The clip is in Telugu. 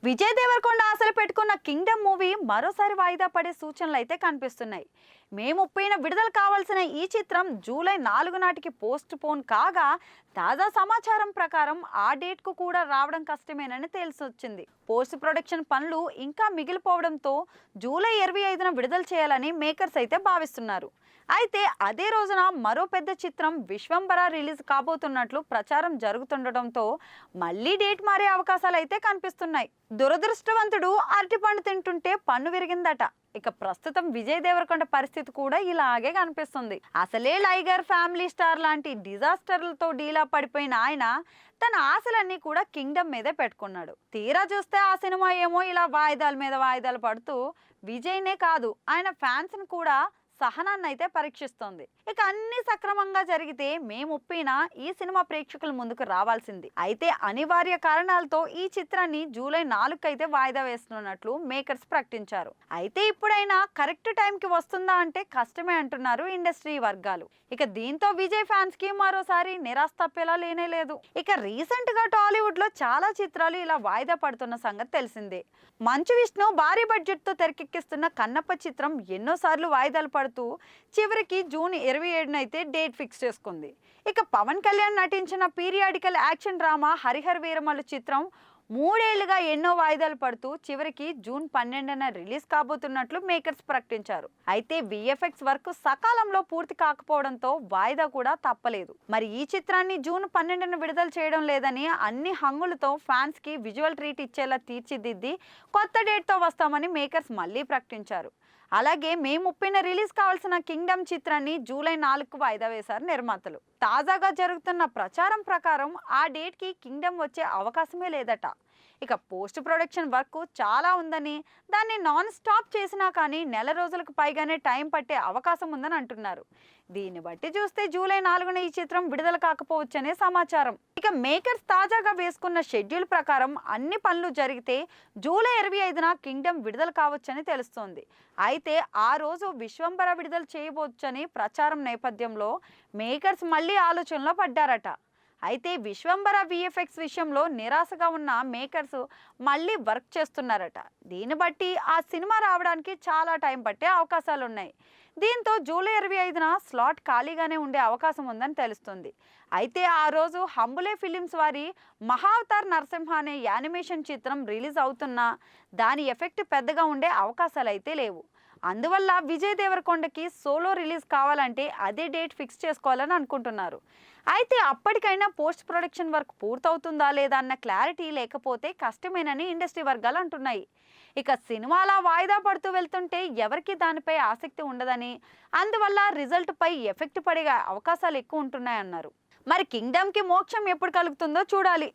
విజయ్ దేవరకొండ ఆశలు పెట్టుకున్న కింగ్డమ్ మూవీ మరోసారి వాయిదా పడే సూచనలు అయితే కనిపిస్తున్నాయి. మే 30న విడుదల కావాల్సిన ఈ చిత్రం జూలై 4 నాటికి పోస్ట్ పోన్ కాగా, తాజా సమాచారం ప్రకారం ఆ డేట్ కు కూడా రావడం కష్టమేనని తెలిసొచ్చింది. పోస్ట్ ప్రొడక్షన్ పనులు ఇంకా మిగిలిపోవడంతో జూలై 25న విడుదల చేయాలని మేకర్స్ అయితే భావిస్తున్నారు. అయితే అదే రోజున మరో పెద్ద చిత్రం విశ్వంబర రిలీజ్ కాబోతున్నట్లు ప్రచారం జరుగుతుండటంతో మళ్ళీ డేట్ మారే అవకాశాలు అయితే కనిపిస్తున్నాయి. దురదృష్టవంతుడు అరటిపండు తింటుంటే పన్ను విరిగిందట. ఇక ప్రస్తుతం విజయ్ దేవరకొండ పరిస్థితి కూడా ఇలాగే కనిపిస్తుంది. అసలే లైగర్, ఫ్యామిలీ స్టార్ లాంటి డిజాస్టర్లతో డీలా పడిపోయిన ఆయన తన ఆశలన్నీ కూడా కింగ్డమ్ మీదే పెట్టుకున్నాడు. తీరా చూస్తే ఆ సినిమా ఏమో ఇలా వాయిదాల మీద వాయిదాలు పడుతూ విజయ్నే కాదు, ఆయన ఫ్యాన్స్ ని కూడా సహనాన్ని అయితే పరీక్షిస్తోంది. ఇక అన్ని సక్రమంగా జరిగితే మే 30న ఈ సినిమా ప్రేక్షకుల ముందుకు రావాల్సింది. అయితే అనివార్య కారణాలతో ఈ చిత్రాన్ని జూలై 4కి అయితే వాయిదా వేస్తున్నట్లు మేకర్స్ ప్రకటించారు. అయితే ఇప్పుడైనా కరెక్ట్ టైంకి వస్తుందా అంటే కష్టమే అంటున్నారు ఇండస్ట్రీ వర్గాలు. ఇక దీంతో విజయ్ ఫ్యాన్స్ కి మరోసారి నిరాశ తప్పేలా లేనే లేదు. ఇక రీసెంట్ గా టాలీవుడ్ లో చాలా చిత్రాలు ఇలా వాయిదా పడుతున్న సంగతి తెలిసిందే. మంచు విష్ణు భారీ బడ్జెట్ తో తెరకెక్కిస్తున్న కన్నప్ప చిత్రం ఎన్నోసార్లు వాయిదాలు పడుతూ చివరికి జూన్ 27న అయితే డేట్ ఫిక్స్ చేసుకుంది. ఇక పవన్ కళ్యాణ్ నటించిన periodical action drama Harihara Veeramallu చిత్రం 3 ఏళ్లుగా ఎన్నో వాయిదాలు పడుతూ చివరికి జూన్ 12న రిలీజ్ కాబోతున్నట్లు మేకర్స్ ప్రకటించారు. అయితే విఎఫ్ఎక్స్ వర్క్ సకాలంలో పూర్తి కాకపోవడంతో వాయిదా కూడా తప్పలేదు. మరి ఈ చిత్రాన్ని జూన్ 12న విడుదల చేయడం లేదని అన్ని హంగులతో ఫ్యాన్స్ కి విజువల్ ట్రీట్ ఇచ్చేలా తీర్చిదిద్ది కొత్త డేట్ తో వస్తామని మేకర్స్ మళ్ళీ ప్రకటించారు. అలాగే మే 30న రిలీజ్ కావాల్సిన కింగ్డమ్ చిత్రాన్ని జూలై 4కు వాయిదా వేశారు నిర్మాతలు. తాజాగా జరుగుతున్న ప్రచారం ప్రకారం ఆ డేట్ కి కింగ్డమ్ వచ్చే అవకాశమే లేదట. ఇక పోస్ట్ ప్రొడక్షన్ వర్క్ చాలా ఉందని, దాన్ని నాన్ స్టాప్ చేసినా కానీ నెల రోజులకు పైగానే టైం పట్టే అవకాశం ఉందని అంటున్నారు. దీన్ని బట్టి చూస్తే జూలై 4న ఈ చిత్రం విడుదల కాకపోవచ్చనే సమాచారం. ఇక మేకర్స్ తాజాగా వేసుకున్న షెడ్యూల్ ప్రకారం అన్ని పనులు జరిగితే జూలై 25న కింగ్డమ్ విడుదల కావచ్చని తెలుస్తోంది. అయితే ఆ రోజు విశ్వంబర విడుదల చేయవచ్చని ప్రచారం నేపథ్యంలో మేకర్స్ మళ్ళీ ఆలోచనలో పడ్డారట. అయితే విశ్వంబర విఎఫ్ఎక్స్ విషయంలో నిరాశగా ఉన్న మేకర్స్ మళ్ళీ వర్క్ చేస్తున్నారట. దీన్ని బట్టి ఆ సినిమా రావడానికి చాలా టైం పట్టే అవకాశాలు ఉన్నాయి. దీంతో జూలై 25న స్లాట్ ఖాళీగానే ఉండే అవకాశం ఉందని తెలుస్తుంది. అయితే ఆ రోజు హంబులే ఫిలిమ్స్ వారి మహావతార్ నరసింహ అనే యానిమేషన్ చిత్రం రిలీజ్ అవుతున్నా దాని ఎఫెక్ట్ పెద్దగా ఉండే అవకాశాలు అయితే లేవు. అందువల్ల విజయ్ దేవరకొండకి సోలో రిలీజ్ కావాలంటే అదే డేట్ ఫిక్స్ చేసుకోవాలని అనుకుంటున్నారు. అయితే అప్పటికైనా పోస్ట్ ప్రొడక్షన్ వర్క్ పూర్తవుతుందా లేదా అన్న క్లారిటీ లేకపోతే కష్టమేనని ఇండస్ట్రీ వర్గాలు అంటున్నాయి. ఇక సినిమాలా వాయిదా పడుతూ వెళ్తుంటే ఎవరికి దానిపై ఆసక్తి ఉండదని, అందువల్ల రిజల్ట్ పై ఎఫెక్ట్ పడే అవకాశాలు ఎక్కువ ఉంటున్నాయన్నారు. మరి కింగ్డమ్ కి మోక్షం ఎప్పుడు కలుగుతుందో చూడాలి.